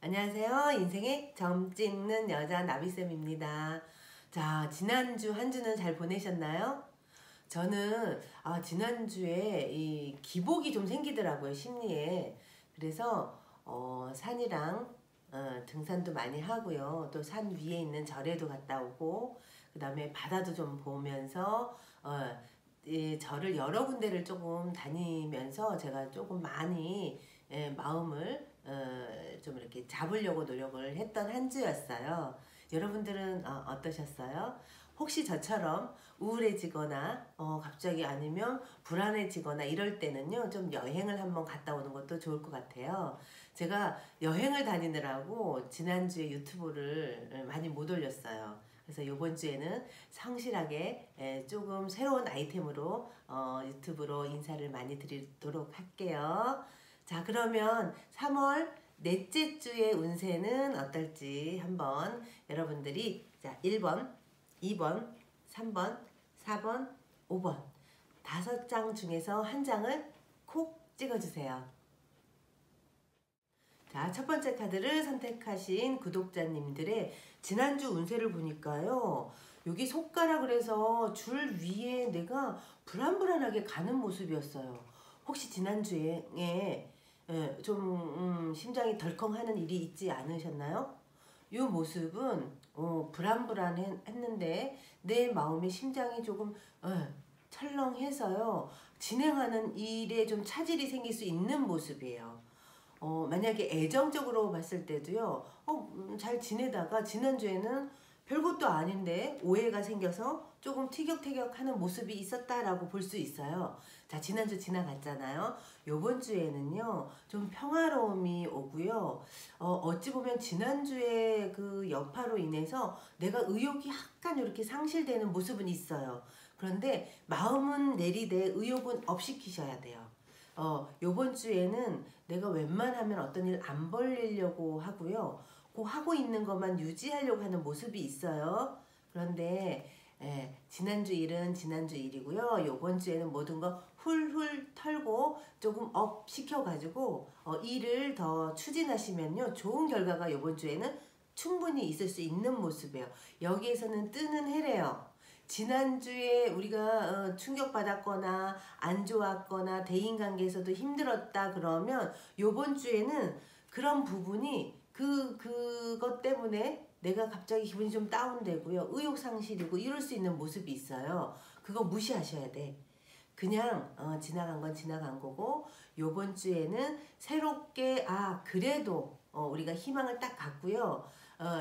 안녕하세요. 인생의 점 찍는 여자 나비쌤입니다. 자, 지난주 한 주는 잘 보내셨나요? 저는 지난주에 이 기복이 좀 생기더라고요, 심리에. 그래서 산이랑 등산도 많이 하고요. 또 산 위에 있는 절에도 갔다 오고, 그 다음에 바다도 좀 보면서 이 절을 여러 군데를 조금 다니면서 제가 조금 많이 마음을 좀 이렇게 잡으려고 노력을 했던 한 주였어요. 여러분들은 어떠셨어요? 혹시 저처럼 우울해지거나 갑자기 아니면 불안해지거나 이럴 때는요, 좀 여행을 한번 갔다 오는 것도 좋을 것 같아요. 제가 여행을 다니느라고 지난주에 유튜브를 많이 못 올렸어요. 그래서 이번 주에는 성실하게 조금 새로운 아이템으로 유튜브로 인사를 많이 드리도록 할게요. 자, 그러면 3월 넷째 주의 운세는 어떨지 한번 여러분들이 1번, 2번, 3번, 4번, 5번 5장 중에서 한 장을 콕 찍어주세요. 자, 첫 번째 카드를 선택하신 구독자님들의 지난주 운세를 보니까요, 여기 손가락을 해서 줄 위에 내가 불안불안하게 가는 모습이었어요. 혹시 지난주에 좀 심장이 덜컹하는 일이 있지 않으셨나요? 이 모습은 불안불안했는데 내 마음의 심장이 조금 철렁해서요, 진행하는 일에 좀 차질이 생길 수 있는 모습이에요. 만약에 애정적으로 봤을 때도요, 잘 지내다가 지난주에는 별것도 아닌데 오해가 생겨서 조금 티격태격하는 모습이 있었다라고 볼 수 있어요. 자, 지난주 지나갔잖아요. 요번 주에는요, 좀 평화로움이 오고요. 어찌 보면 지난주에 그 여파로 인해서 내가 의욕이 약간 이렇게 상실되는 모습은 있어요. 그런데 마음은 내리되 의욕은 업시키셔야 돼요. 요번 주에는 내가 웬만하면 어떤 일 안 벌리려고 하고요. 그 하고 있는 것만 유지하려고 하는 모습이 있어요. 그런데 지난주 일은 지난주 일이고요. 요번 주에는 모든 거 훌훌 털고 조금 업 시켜가지고 일을 더 추진하시면요, 좋은 결과가 요번 주에는 충분히 있을 수 있는 모습이에요. 여기에서는 뜨는 해래요. 지난주에 우리가 충격받았거나 안 좋았거나 대인관계에서도 힘들었다 그러면 요번 주에는 그런 부분이 그것 때문에 내가 갑자기 기분이 좀 다운되고요, 의욕상실이고 이럴 수 있는 모습이 있어요. 그거 무시하셔야 돼. 그냥 지나간 건 지나간 거고, 요번 주에는 새롭게 그래도 우리가 희망을 딱 갖고요,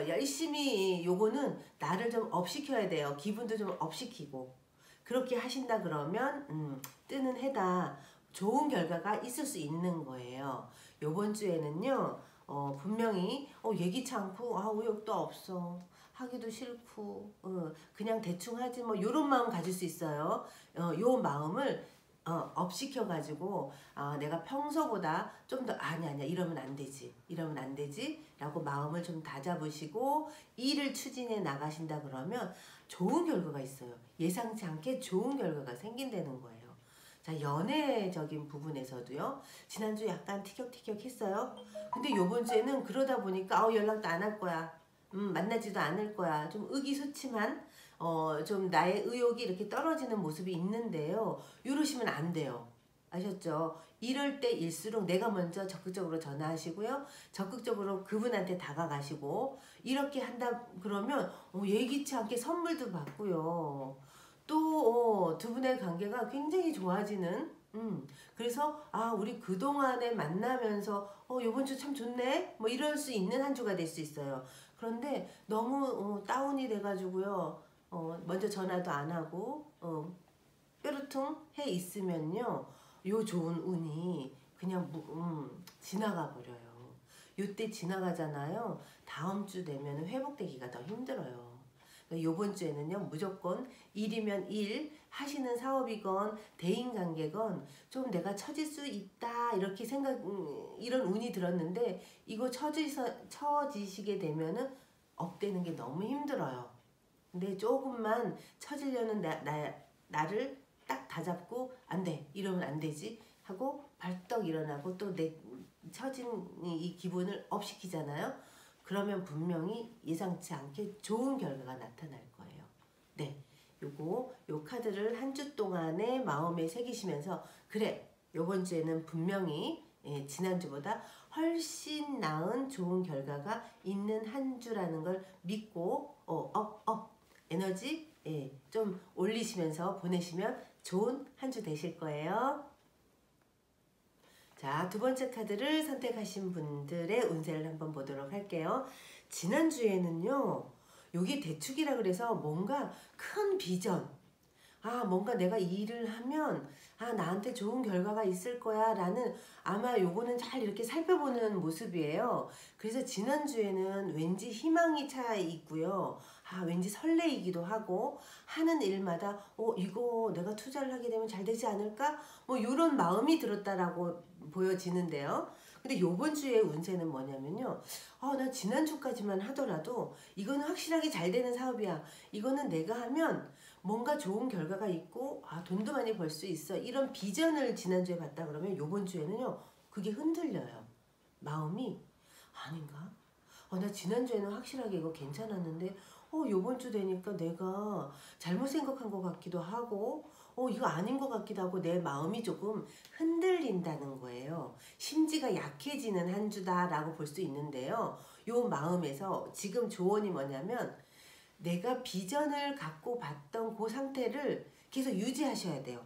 열심히 요거는 나를 좀 업시켜야 돼요. 기분도 좀 업시키고 그렇게 하신다 그러면 뜨는 해다, 좋은 결과가 있을 수 있는 거예요. 요번 주에는요, 분명히 예기치 않고 의욕도 없어, 하기도 싫고 그냥 대충 하지 뭐 요런 마음 가질 수 있어요. 요 마음을 업시켜 가지고 내가 평소보다 좀 더 아니야 이러면 안 되지 라고 마음을 좀 다잡으시고 일을 추진해 나가신다 그러면 좋은 결과가 있어요. 예상치 않게 좋은 결과가 생긴다는 거예요. 자, 연애적인 부분에서도요, 지난주 약간 티격태격 했어요. 근데 요번 주에는 그러다 보니까 연락도 안 할 거야, 만나지도 않을 거야, 좀 의기소침한 좀 나의 의욕이 이렇게 떨어지는 모습이 있는데요, 이러시면 안 돼요. 아셨죠? 이럴 때일수록 내가 먼저 적극적으로 전화하시고요, 적극적으로 그분한테 다가가시고 이렇게 한다 그러면 예기치 않게 선물도 받고요, 또 두 분의 관계가 굉장히 좋아지는, 그래서 우리 그동안에 만나면서 요번 주 참 좋네 뭐 이럴 수 있는 한 주가 될 수 있어요. 그런데 너무 다운이 돼가지고요, 먼저 전화도 안 하고 뾰루퉁 해 있으면요, 요 좋은 운이 그냥 지나가 버려요. 요때 지나가잖아요. 다음 주 되면 회복되기가 더 힘들어요. 요번 주에는요, 무조건 일이면 일, 하시는 사업이건 대인관계건 좀 내가 처질 수 있다 이렇게 이런 운이 들었는데, 이거 처지시게 되면은 업되는 게 너무 힘들어요. 근데 조금만 처지려는 나를 딱 다잡고 안 돼, 이러면 안 되지 하고 벌떡 일어나고 또 내 처진 이 기분을 업시키잖아요. 그러면 분명히 예상치 않게 좋은 결과가 나타날 거예요. 네, 요 카드를 한 주 동안에 마음에 새기시면서 그래, 요번 주에는 분명히 지난주보다 훨씬 나은 좋은 결과가 있는 한 주라는 걸 믿고 에너지 좀 올리시면서 보내시면 좋은 한 주 되실 거예요. 자, 두 번째 카드를 선택하신 분들의 운세를 한번 보도록 할게요. 지난주에는요, 요게 대축이라 그래서 뭔가 큰 비전, 뭔가 내가 이 일을 하면 나한테 좋은 결과가 있을 거야 라는 아마 요거는 잘 이렇게 살펴보는 모습이에요. 그래서 지난주에는 왠지 희망이 차 있고요. 왠지 설레이기도 하고 하는 일마다 이거 내가 투자를 하게 되면 잘 되지 않을까? 뭐 요런 마음이 들었다라고 보여지는데요. 근데 요번 주의 운세는 뭐냐면요. 나 지난주까지만 하더라도 이거는 확실하게 잘 되는 사업이야. 이거는 내가 하면 뭔가 좋은 결과가 있고 돈도 많이 벌 수 있어. 이런 비전을 지난주에 봤다 그러면 요번 주에는요. 그게 흔들려요. 마음이 아닌가? 나 지난주에는 확실하게 이거 괜찮았는데 요번 주 되니까 내가 잘못 생각한 것 같기도 하고 이거 아닌 것 같기도 하고 내 마음이 조금 흔들린다는 거예요. 심지가 약해지는 한 주다라고 볼 수 있는데요. 요 마음에서 지금 조언이 뭐냐면 내가 비전을 갖고 봤던 그 상태를 계속 유지하셔야 돼요.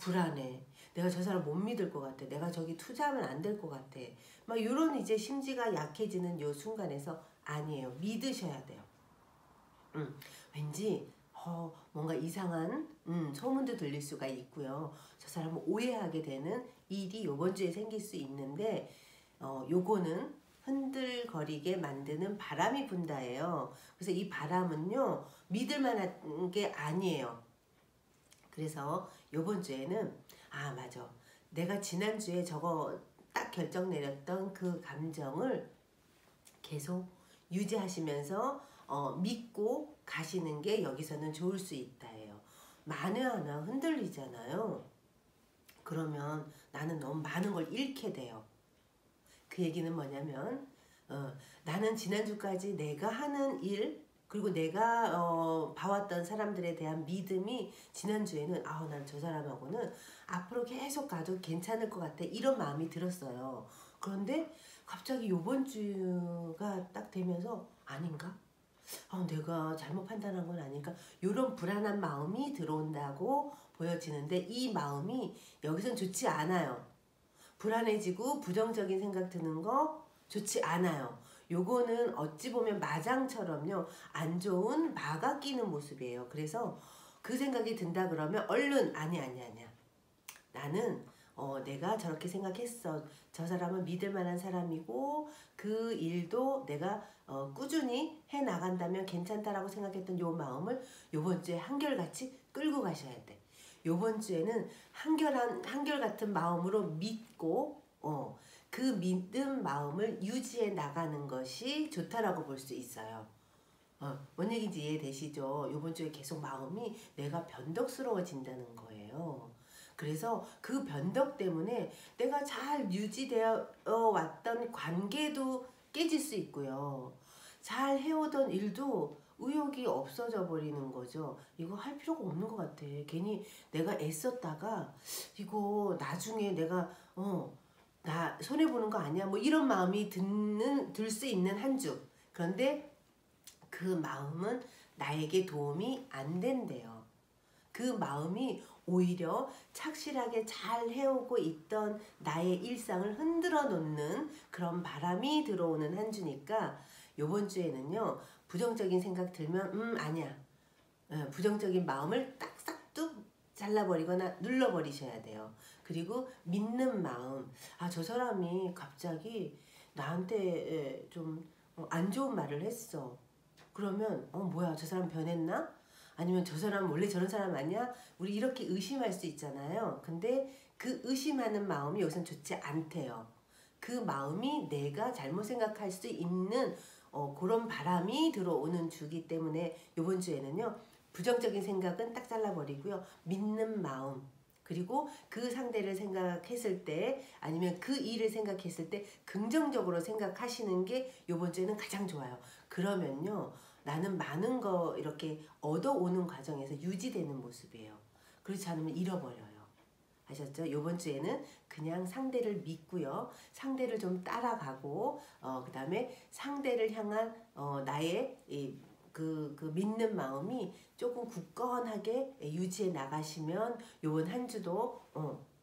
불안해. 내가 저 사람 못 믿을 것 같아. 내가 저기 투자하면 안 될 것 같아. 막 이런 이제 심지가 약해지는 요 순간에서 아니에요. 믿으셔야 돼요. 왠지 뭔가 이상한 소문도 들릴 수가 있고요. 저 사람을 오해하게 되는 일이 요번 주에 생길 수 있는데 요거는 흔들거리게 만드는 바람이 분다예요. 그래서 이 바람은요 믿을 만한 게 아니에요. 그래서 요번 주에는 맞아. 내가 지난주에 저거 딱 결정 내렸던 그 감정을 계속 유지하시면서 믿고 가시는 게 여기서는 좋을 수 있다예요. 만에 하나 흔들리잖아요. 그러면 나는 너무 많은 걸 잃게 돼요. 그 얘기는 뭐냐면 나는 지난주까지 내가 하는 일 그리고 내가 봐왔던 사람들에 대한 믿음이 지난주에는 난 저 사람하고는 앞으로 계속 가도 괜찮을 것 같아 이런 마음이 들었어요. 그런데 갑자기 요번 주가 딱 되면서 아닌가? 내가 잘못 판단한 건 아닐까? 이런 불안한 마음이 들어온다고 보여지는데 이 마음이 여기선 좋지 않아요. 불안해지고 부정적인 생각 드는 거 좋지 않아요. 요거는 어찌 보면 마장처럼요. 안 좋은 마가 끼는 모습이에요. 그래서 그 생각이 든다 그러면 얼른 아니야. 나는 내가 저렇게 생각했어. 저 사람은 믿을 만한 사람이고 그 일도 내가 꾸준히 해 나간다면 괜찮다라고 생각했던 요 마음을 요번 주에 한결같이 끌고 가셔야 돼. 요번 주에는 한결같은 마음으로 믿고 그 믿음 마음을 유지해 나가는 것이 좋다라고 볼 수 있어요. 뭔 얘기인지 이해되시죠? 요번 주에 계속 마음이 내가 변덕스러워진다는 거예요. 그래서 그 변덕 때문에 내가 잘 유지되어 왔던 관계도 깨질 수 있고요. 잘 해오던 일도 의욕이 없어져 버리는 거죠. 이거 할 필요가 없는 것 같아. 괜히 내가 애썼다가 이거 나중에 내가 나 손해보는 거 아니야? 뭐 이런 마음이 들 수 있는 한 주. 그런데 그 마음은 나에게 도움이 안 된대요. 그 마음이 오히려 착실하게 잘 해오고 있던 나의 일상을 흔들어 놓는 그런 바람이 들어오는 한 주니까 요번 주에는요 부정적인 생각 들면 아니야. 부정적인 마음을 딱 싹둑 잘라버리거나 눌러버리셔야 돼요. 그리고 믿는 마음. 저 사람이 갑자기 나한테 좀 안 좋은 말을 했어. 그러면 뭐야 저 사람 변했나? 아니면 저 사람 원래 저런 사람 아니야? 우리 이렇게 의심할 수 있잖아요. 근데 그 의심하는 마음이 여기선 좋지 않대요. 그 마음이 내가 잘못 생각할 수 있는 그런 바람이 들어오는 주기 때문에 이번 주에는요. 부정적인 생각은 딱 잘라버리고요. 믿는 마음 그리고 그 상대를 생각했을 때 아니면 그 일을 생각했을 때 긍정적으로 생각하시는 게 요번 주에는 가장 좋아요. 그러면요. 나는 많은 거 이렇게 얻어오는 과정에서 유지되는 모습이에요. 그렇지 않으면 잃어버려요. 아셨죠? 요번 주에는 그냥 상대를 믿고요. 상대를 좀 따라가고 그 다음에 상대를 향한 나의 그 믿는 마음이 조금 굳건하게 유지해 나가시면 요번 한 주도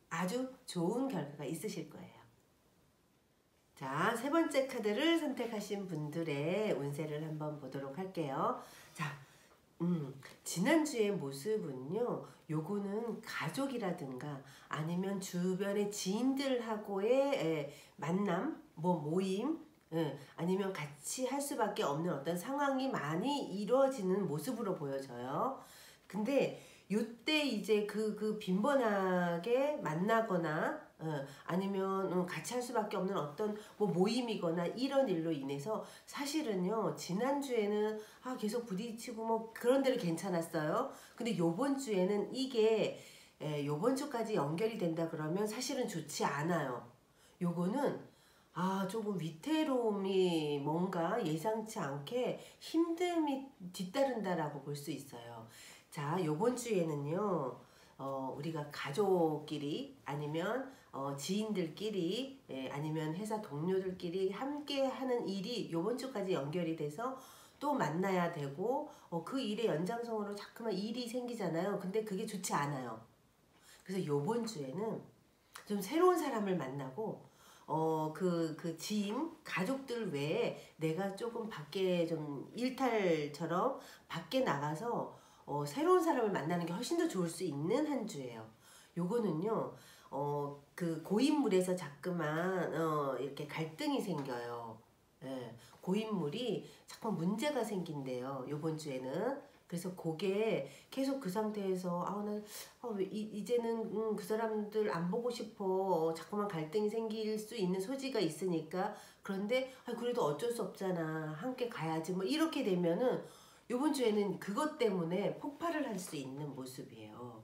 아주 좋은 결과가 있으실 거예요. 자, 세 번째 카드를 선택하신 분들의 운세를 한번 보도록 할게요. 자, 지난주의 모습은요, 요거는 가족이라든가 아니면 주변의 지인들하고의 만남, 뭐 모임, 아니면 같이 할 수밖에 없는 어떤 상황이 많이 이루어지는 모습으로 보여져요. 근데 요때 이제 그 빈번하게 만나거나 아니면 같이 할 수밖에 없는 어떤 뭐 모임이거나 이런 일로 인해서 사실은요 지난주에는 계속 부딪히고 뭐 그런 데는 괜찮았어요. 근데 요번 주에는 이게 요번 주까지 연결이 된다 그러면 사실은 좋지 않아요. 요거는 조금 위태로움이 뭔가 예상치 않게 힘듦이 뒤따른다라고 볼 수 있어요. 자, 요번 주에는요, 우리가 가족끼리 아니면 지인들끼리 아니면 회사 동료들끼리 함께 하는 일이 요번 주까지 연결이 돼서 또 만나야 되고 그 일의 연장선으로 자꾸만 일이 생기잖아요. 근데 그게 좋지 않아요. 그래서 요번 주에는 좀 새로운 사람을 만나고 그 지인, 가족들 외에 내가 조금 밖에 좀 일탈처럼 밖에 나가서 새로운 사람을 만나는 게 훨씬 더 좋을 수 있는 한 주예요. 요거는요, 그 고인물에서 자꾸만 이렇게 갈등이 생겨요. 예, 고인물이 자꾸 문제가 생긴대요. 요번 주에는. 그래서 그게 계속 그 상태에서 이제는 그 사람들 안 보고 싶어 자꾸만 갈등이 생길 수 있는 소지가 있으니까 그런데 그래도 어쩔 수 없잖아 함께 가야지 뭐 이렇게 되면은 요번 주에는 그것 때문에 폭발을 할 수 있는 모습이에요.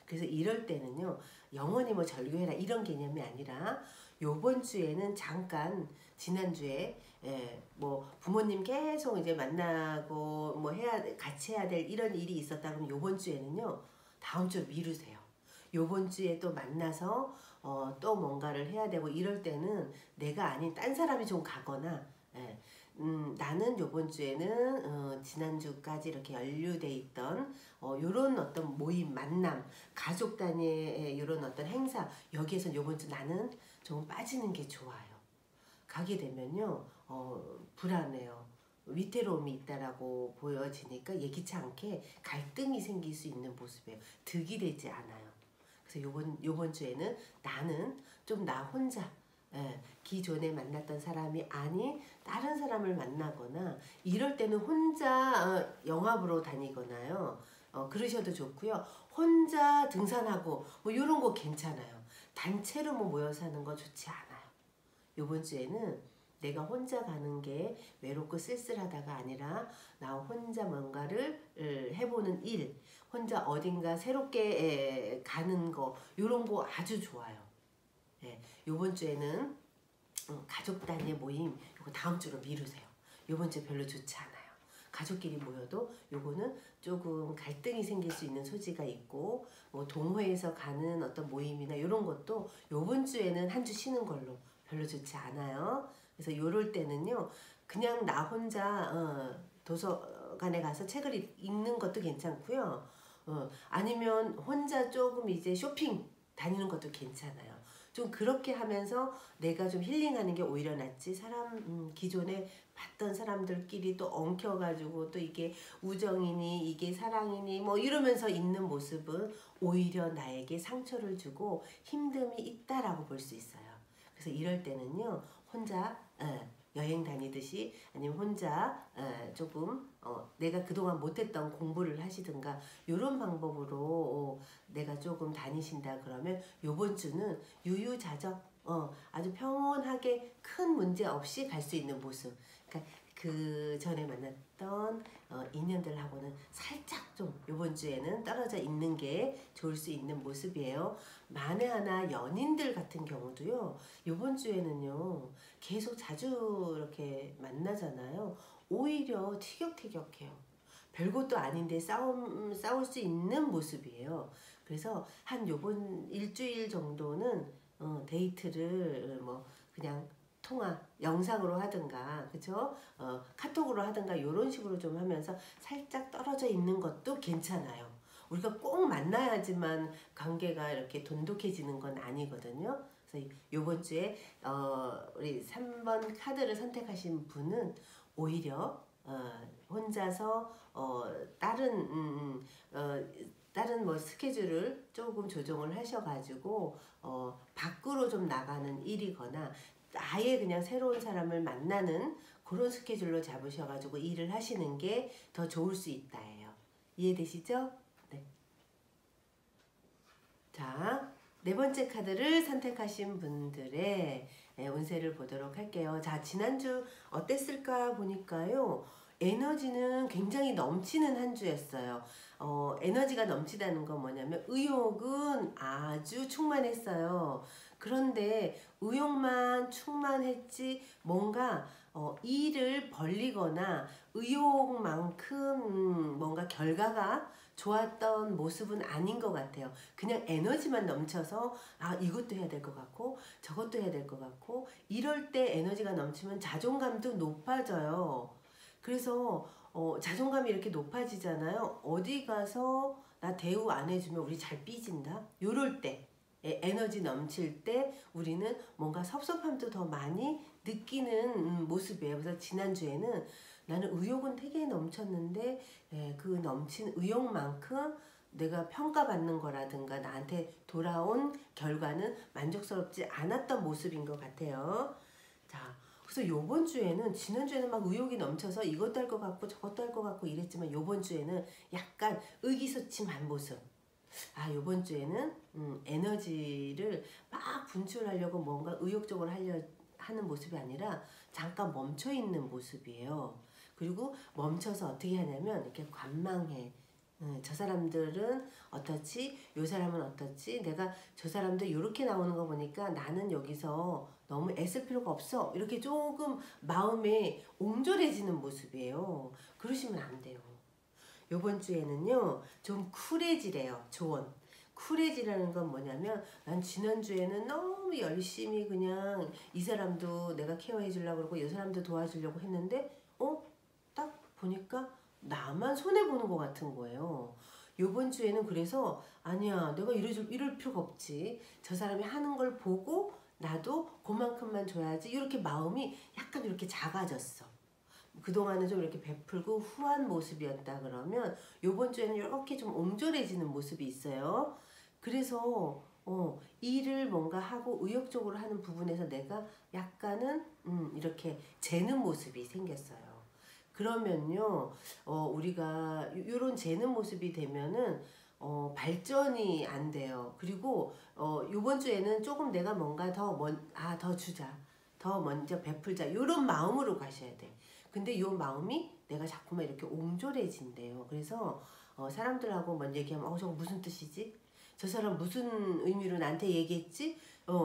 그래서 이럴 때는요 영원히 뭐 절교해라 이런 개념이 아니라 요번 주에는 잠깐 지난주에 뭐 부모님 계속 이제 만나고 뭐 같이 해야 될 이런 일이 있었다 그러면 요번 주에는요 다음 주 미루세요. 요번 주에 또 만나서 또 뭔가를 해야 되고 이럴 때는 내가 아닌 딴 사람이 좀 가거나 나는 요번 주에는 지난주까지 이렇게 연루돼 있던 요런 어떤 모임, 만남, 가족 단위의 요런 어떤 행사 여기에서 요번 주 나는 좀 빠지는 게 좋아요. 가게 되면요 불안해요. 위태로움이 있다라고 보여지니까 예기치 않게 갈등이 생길 수 있는 모습이에요. 득이 되지 않아요. 그래서 요번 주에는 나는 좀 나 혼자 기존에 만났던 사람이 아닌 다른 사람을 만나거나 이럴 때는 혼자 영화보러 다니거나요. 그러셔도 좋고요. 혼자 등산하고 뭐 이런 거 괜찮아요. 단체로 뭐 모여서 하는 거 좋지 않아요. 요번 주에는 내가 혼자 가는 게 외롭고 쓸쓸하다가 아니라 나 혼자 뭔가를 해보는 일, 혼자 어딘가 새롭게 가는 거 이런 거 아주 좋아요. 요번 주에는 가족 단위 모임 요거 다음 주로 미루세요. 요번 주 별로 좋지 않아요. 가족끼리 모여도 요거는 조금 갈등이 생길 수 있는 소지가 있고 뭐 동호회에서 가는 어떤 모임이나 이런 것도 요번 주에는 한 주 쉬는 걸로 별로 좋지 않아요. 그래서 요럴 때는요 그냥 나 혼자 도서관에 가서 책을 읽는 것도 괜찮고요. 아니면 혼자 조금 이제 쇼핑 다니는 것도 괜찮아요. 좀 그렇게 하면서 내가 좀 힐링하는 게 오히려 낫지 기존에 봤던 사람들끼리 또 엉켜가지고 또 이게 우정이니 이게 사랑이니 뭐 이러면서 있는 모습은 오히려 나에게 상처를 주고 힘듦이 있다라고 볼 수 있어요. 그래서 이럴 때는요 혼자 여행 다니듯이 아니면 혼자 조금 내가 그동안 못했던 공부를 하시든가 이런 방법으로 내가 조금 다니신다 그러면 요번 주는 유유자적 아주 평온하게 큰 문제 없이 갈 수 있는 모습. 그러니까 그 전에 만났던 인연들하고는 살짝 좀 요번 주에는 떨어져 있는 게 좋을 수 있는 모습이에요. 만에 하나 연인들 같은 경우도요. 요번 주에는요. 계속 자주 이렇게 만나잖아요. 오히려 티격태격해요. 별것도 아닌데 싸울 수 있는 모습이에요. 그래서 한 요번 일주일 정도는 데이트를 뭐 그냥 통화, 영상으로 하든가, 그쵸? 카톡으로 하든가, 이런 식으로 좀 하면서 살짝 떨어져 있는 것도 괜찮아요. 우리가 꼭 만나야지만 관계가 이렇게 돈독해지는 건 아니거든요. 그래서 요번 주에, 우리 3번 카드를 선택하신 분은 오히려, 혼자서, 다른 뭐 스케줄을 조금 조정을 하셔가지고, 밖으로 좀 나가는 일이거나, 아예 그냥 새로운 사람을 만나는 그런 스케줄로 잡으셔가지고 일을 하시는 게 더 좋을 수 있다예요. 이해되시죠? 네. 자, 네 번째 카드를 선택하신 분들의 운세를 보도록 할게요. 자, 지난주 어땠을까 보니까요. 에너지는 굉장히 넘치는 한 주였어요. 에너지가 넘치다는 건 뭐냐면 의욕은 아주 충만했어요. 그런데 의욕만 충만했지 뭔가 일을 벌리거나 의욕만큼 뭔가 결과가 좋았던 모습은 아닌 것 같아요. 그냥 에너지만 넘쳐서 이것도 해야 될 것 같고 저것도 해야 될 것 같고 이럴 때 에너지가 넘치면 자존감도 높아져요. 그래서 자존감이 이렇게 높아지잖아요. 어디 가서 나 대우 안 해주면 우리 잘 삐진다. 요럴 때 에너지 넘칠 때 우리는 뭔가 섭섭함도 더 많이 느끼는 모습이에요. 그래서 지난주에는 나는 의욕은 되게 넘쳤는데 그 넘친 의욕만큼 내가 평가받는 거라든가 나한테 돌아온 결과는 만족스럽지 않았던 모습인 것 같아요. 자, 그래서 요번 주에는 지난주에는 막 의욕이 넘쳐서 이것도 할 것 같고 저것도 할 것 같고 이랬지만 요번 주에는 약간 의기소침한 모습. 요번 주에는 에너지를 막 분출하려고 뭔가 의욕적으로 하는 모습이 아니라 잠깐 멈춰 있는 모습이에요. 그리고 멈춰서 어떻게 하냐면 이렇게 관망해. 저 사람들은 어떻지? 요 사람은 어떻지? 내가 저 사람들 이렇게 나오는 거 보니까 나는 여기서 너무 애쓸 필요가 없어. 이렇게 조금 마음에 옹졸해지는 모습이에요. 그러시면 안 돼요. 요번 주에는요 좀 쿨해지래요. 조언. 쿨해지라는 건 뭐냐면 난 지난주에는 너무 열심히 그냥 이 사람도 내가 케어해 주려고 그러고 이 사람도 도와주려고 했는데 딱 보니까 나만 손해보는 것 같은 거예요. 요번 주에는 그래서 아니야 내가 이럴 필요가 없지. 저 사람이 하는 걸 보고 나도 그만큼만 줘야지. 이렇게 마음이 약간 이렇게 작아졌어. 그동안은 좀 이렇게 베풀고 후한 모습이었다 그러면 요번 주에는 이렇게 좀 옹졸해지는 모습이 있어요. 그래서 일을 뭔가 하고 의욕적으로 하는 부분에서 내가 약간은 이렇게 재는 모습이 생겼어요. 그러면요 우리가 요런 재는 모습이 되면은 발전이 안 돼요. 그리고 요번 주에는 조금 내가 뭔가 더 주자. 더 먼저 베풀자. 요런 마음으로 가셔야 돼. 근데 요 마음이 내가 자꾸만 이렇게 옹졸해진대요. 그래서 사람들하고 먼저 얘기하면 저거 무슨 뜻이지? 저 사람 무슨 의미로 나한테 얘기했지?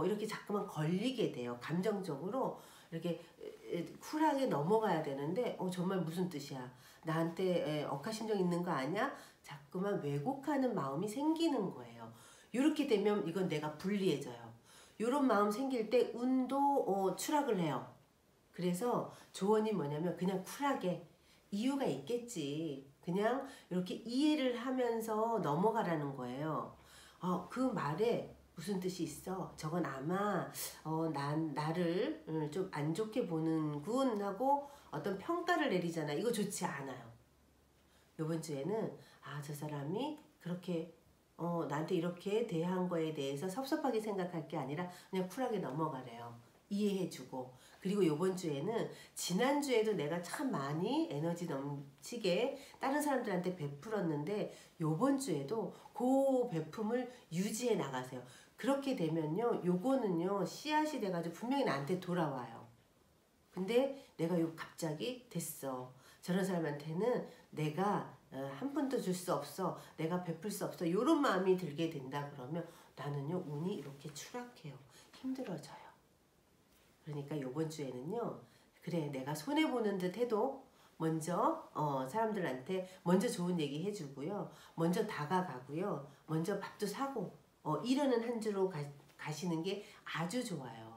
이렇게 자꾸만 걸리게 돼요. 감정적으로 이렇게 쿨하게 넘어가야 되는데 정말 무슨 뜻이야? 나한테 억하심정 있는 거 아니야? 자꾸만 왜곡하는 마음이 생기는 거예요. 이렇게 되면 이건 내가 불리해져요. 이런 마음 생길 때 운도 추락을 해요. 그래서 조언이 뭐냐면 그냥 쿨하게 이유가 있겠지. 그냥 이렇게 이해를 하면서 넘어가라는 거예요. 그 말에 무슨 뜻이 있어? 저건 아마 나를 좀 안 좋게 보는군 하고 어떤 평가를 내리잖아. 이거 좋지 않아요. 이번 주에는 저 사람이 그렇게 나한테 이렇게 대한 거에 대해서 섭섭하게 생각할 게 아니라 그냥 쿨하게 넘어가래요. 이해해주고. 그리고 이번 주에는 지난주에도 내가 참 많이 에너지 넘치게 다른 사람들한테 베풀었는데 이번 주에도 그 베품을 유지해 나가세요. 그렇게 되면요 요거는요 씨앗이 돼가지고 분명히 나한테 돌아와요. 근데 내가 요 갑자기 됐어. 저런 사람한테는 내가 한 푼도 줄 수 없어. 내가 베풀 수 없어. 요런 마음이 들게 된다 그러면 나는요 운이 이렇게 추락해요. 힘들어져요. 그러니까 요번 주에는요 그래 내가 손해보는 듯 해도 먼저 사람들한테 먼저 좋은 얘기 해주고요. 먼저 다가가고요. 먼저 밥도 사고 이러는 한 주로 가시는 게 아주 좋아요.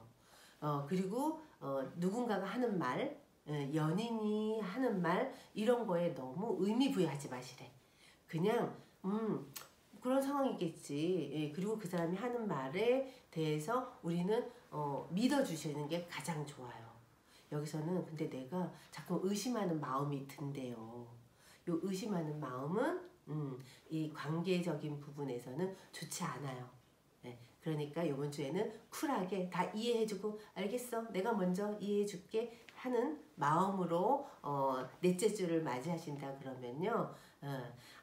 그리고 누군가가 하는 말 연인이 하는 말 이런 거에 너무 의미 부여하지 마시래. 그냥 그런 상황이겠지. 예, 그리고 그 사람이 하는 말에 대해서 우리는 믿어주시는 게 가장 좋아요. 여기서는 근데 내가 자꾸 의심하는 마음이 든대요. 요 의심하는 마음은 이 관계적인 부분에서는 좋지 않아요. 네, 그러니까 이번 주에는 쿨하게 다 이해해주고 알겠어 내가 먼저 이해해줄게 하는 마음으로 넷째 주를 맞이하신다 그러면요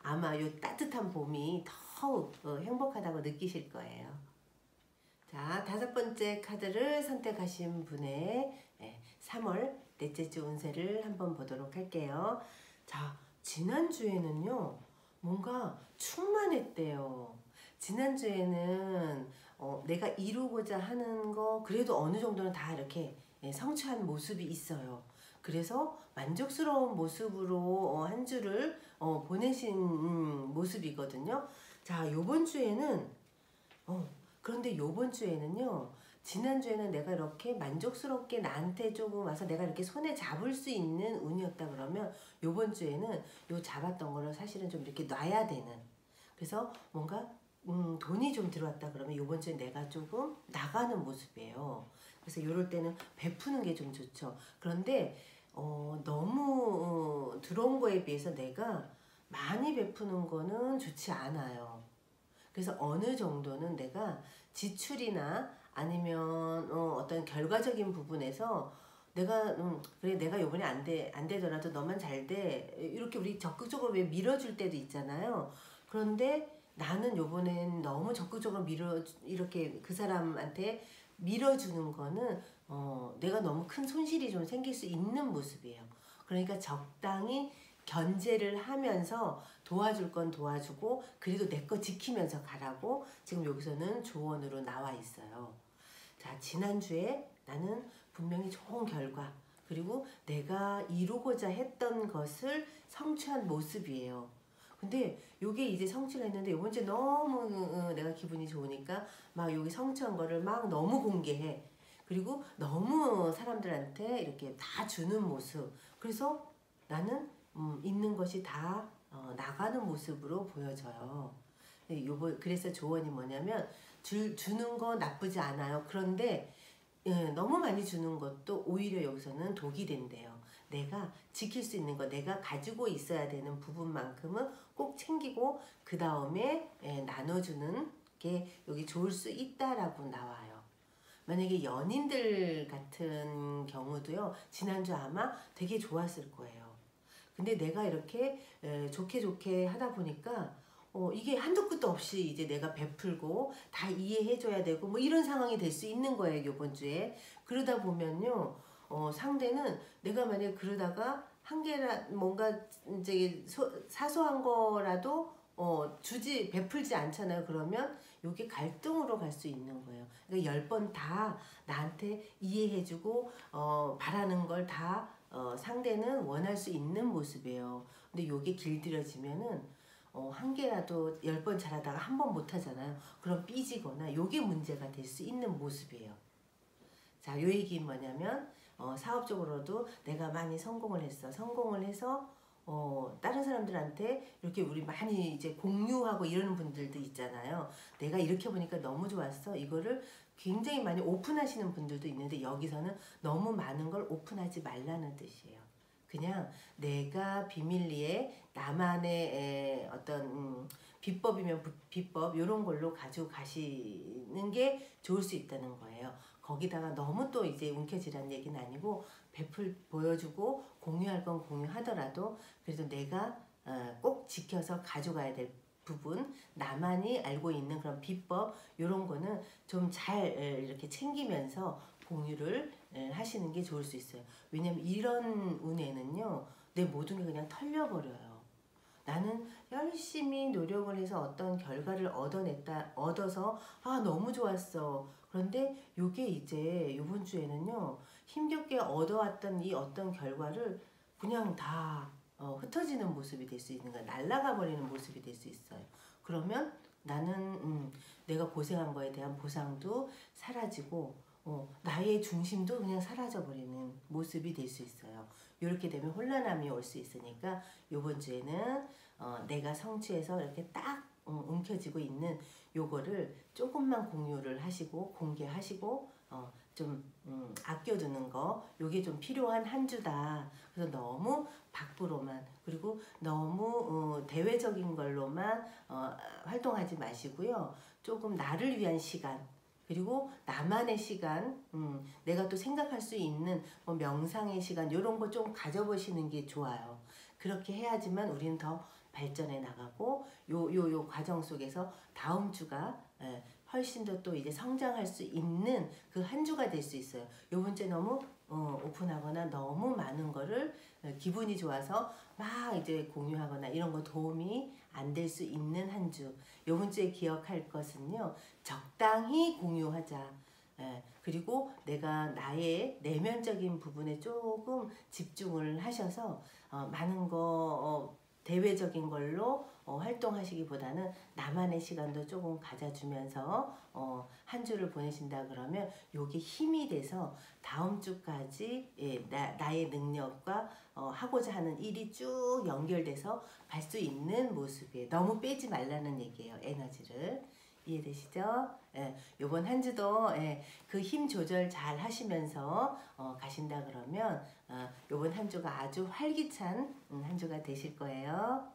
아마 요 따뜻한 봄이 더욱 행복하다고 느끼실 거예요. 자, 5번째 카드를 선택하신 분의 3월 넷째 주 운세를 한번 보도록 할게요. 자, 지난주에는요 뭔가 충만했대요. 지난주에는 내가 이루고자 하는 거 그래도 어느 정도는 다 이렇게 성취한 모습이 있어요. 그래서 만족스러운 모습으로 한 주를 보내신 모습이거든요. 자, 요번 주에는 그런데 요번 주에는요 지난주에는 내가 이렇게 만족스럽게 나한테 조금 와서 내가 이렇게 손에 잡을 수 있는 운이었다 그러면 요번 주에는 요 잡았던 거를 사실은 좀 이렇게 놔야 되는 그래서 뭔가 돈이 좀 들어왔다 그러면 요번 주에 내가 조금 나가는 모습이에요. 그래서 요럴 때는 베푸는 게 좀 좋죠. 그런데 너무 들어온 거에 비해서 내가 많이 베푸는 거는 좋지 않아요. 그래서 어느 정도는 내가 지출이나 아니면 어떤 결과적인 부분에서 내가 그래 내가 요번에 안 되더라도 너만 잘 돼 이렇게 우리 적극적으로 왜 밀어줄 때도 있잖아요. 그런데 나는 요번엔 너무 적극적으로 이렇게 그 사람한테 밀어주는 거는 내가 너무 큰 손실이 좀 생길 수 있는 모습이에요. 그러니까 적당히 견제를 하면서 도와줄 건 도와주고 그래도 내 거 지키면서 가라고 지금 여기서는 조언으로 나와 있어요. 자, 지난주에 나는 분명히 좋은 결과 그리고 내가 이루고자 했던 것을 성취한 모습이에요. 근데 요게 이제 성취를 했는데 요번 주에 너무 내가 기분이 좋으니까 막 여기 성취한 거를 막 너무 공개해. 그리고 너무 사람들한테 이렇게 다 주는 모습. 그래서 나는 있는 것이 다 나가는 모습으로 보여져요. 그래서 조언이 뭐냐면 주는 거 나쁘지 않아요. 그런데 너무 많이 주는 것도 오히려 여기서는 독이 된대요. 내가 지킬 수 있는 거 내가 가지고 있어야 되는 부분만큼은 꼭 챙기고 그 다음에 나눠주는 게 여기 좋을 수 있다라고 나와요. 만약에 연인들 같은 경우도요 지난주 아마 되게 좋았을 거예요. 근데 내가 이렇게 좋게 하다 보니까 이게 한도 끝도 없이 이제 내가 베풀고 다 이해해줘야 되고 뭐 이런 상황이 될 수 있는 거예요 이번 주에. 그러다 보면요 상대는 내가 만약 그러다가 한 개라 뭔가 이제 사소한 거라도 베풀지 않잖아요. 그러면 요게 갈등으로 갈 수 있는 거예요. 그러니까 10번 다 나한테 이해해주고 바라는 걸 다 상대는 원할 수 있는 모습이에요. 근데 요게 길들여지면은 한 개라도 10번 잘하다가 한 번 못하잖아요. 그럼 삐지거나 요게 문제가 될 수 있는 모습이에요. 자, 요 얘기는 뭐냐면 사업적으로도 내가 많이 성공을 했어. 성공을 해서 다른 사람들한테 이렇게 우리 많이 이제 공유하고 이러는 분들도 있잖아요. 내가 이렇게 보니까 너무 좋았어. 이거를 굉장히 많이 오픈하시는 분들도 있는데 여기서는 너무 많은 걸 오픈하지 말라는 뜻이에요. 그냥 내가 비밀리에 나만의 어떤 비법이면 비법 이런 걸로 가지고 가시는 게 좋을 수 있다는 거예요. 거기다가 너무 또 이제 움켜쥐라는 얘기는 아니고 보여주고 공유할 건 공유하더라도 그래도 내가 꼭 지켜서 가져가야 될 부분 나만이 알고 있는 그런 비법 이런 거는 좀 잘 이렇게 챙기면서 공유를 하시는 게 좋을 수 있어요. 왜냐면 이런 운에는요, 내 모든 게 그냥 털려버려요. 나는 열심히 노력을 해서 어떤 결과를 얻어서 너무 좋았어. 그런데 요게 이제 요번 주에는요, 힘겹게 얻어왔던 이 어떤 결과를 그냥 다 흩어지는 모습이 될 수 있는 거야. 날아가 버리는 모습이 될 수 있어요. 그러면 나는 내가 고생한 거에 대한 보상도 사라지고 나의 중심도 그냥 사라져 버리는 모습이 될 수 있어요. 이렇게 되면 혼란함이 올 수 있으니까 요번 주에는 내가 성취해서 이렇게 딱 움켜쥐고 있는 요거를 조금만 공유를 하시고 공개하시고 좀 아껴두는 거, 요게 좀 필요한 한 주다. 그래서 너무 밖으로만, 그리고 너무 대외적인 걸로만 활동하지 마시고요. 조금 나를 위한 시간, 그리고 나만의 시간, 내가 또 생각할 수 있는 뭐 명상의 시간, 이런 거 좀 가져보시는 게 좋아요. 그렇게 해야지만 우리는 더 발전해 나가고 요 과정 속에서 다음 주가 훨씬 더 또 이제 성장할 수 있는 그 한 주가 될 수 있어요. 요번 주에 너무 오픈하거나 너무 많은 거를 기분이 좋아서 막 이제 공유하거나 이런 거 도움이 안 될 수 있는 한 주. 요번 주에 기억할 것은요, 적당히 공유하자. 그리고 내가 나의 내면적인 부분에 조금 집중을 하셔서 많은 거 대외적인 걸로 활동하시기보다는 나만의 시간도 조금 가져주면서 한 주를 보내신다 그러면 요게 힘이 돼서 다음 주까지 나의 능력과 하고자 하는 일이 쭉 연결돼서 갈 수 있는 모습이에요. 너무 빼지 말라는 얘기예요. 에너지를. 이해되시죠? 요번 한 주도 그 힘 조절 잘 하시면서 가신다 그러면 요번 한 주가 아주 활기찬 한 주가 되실 거예요.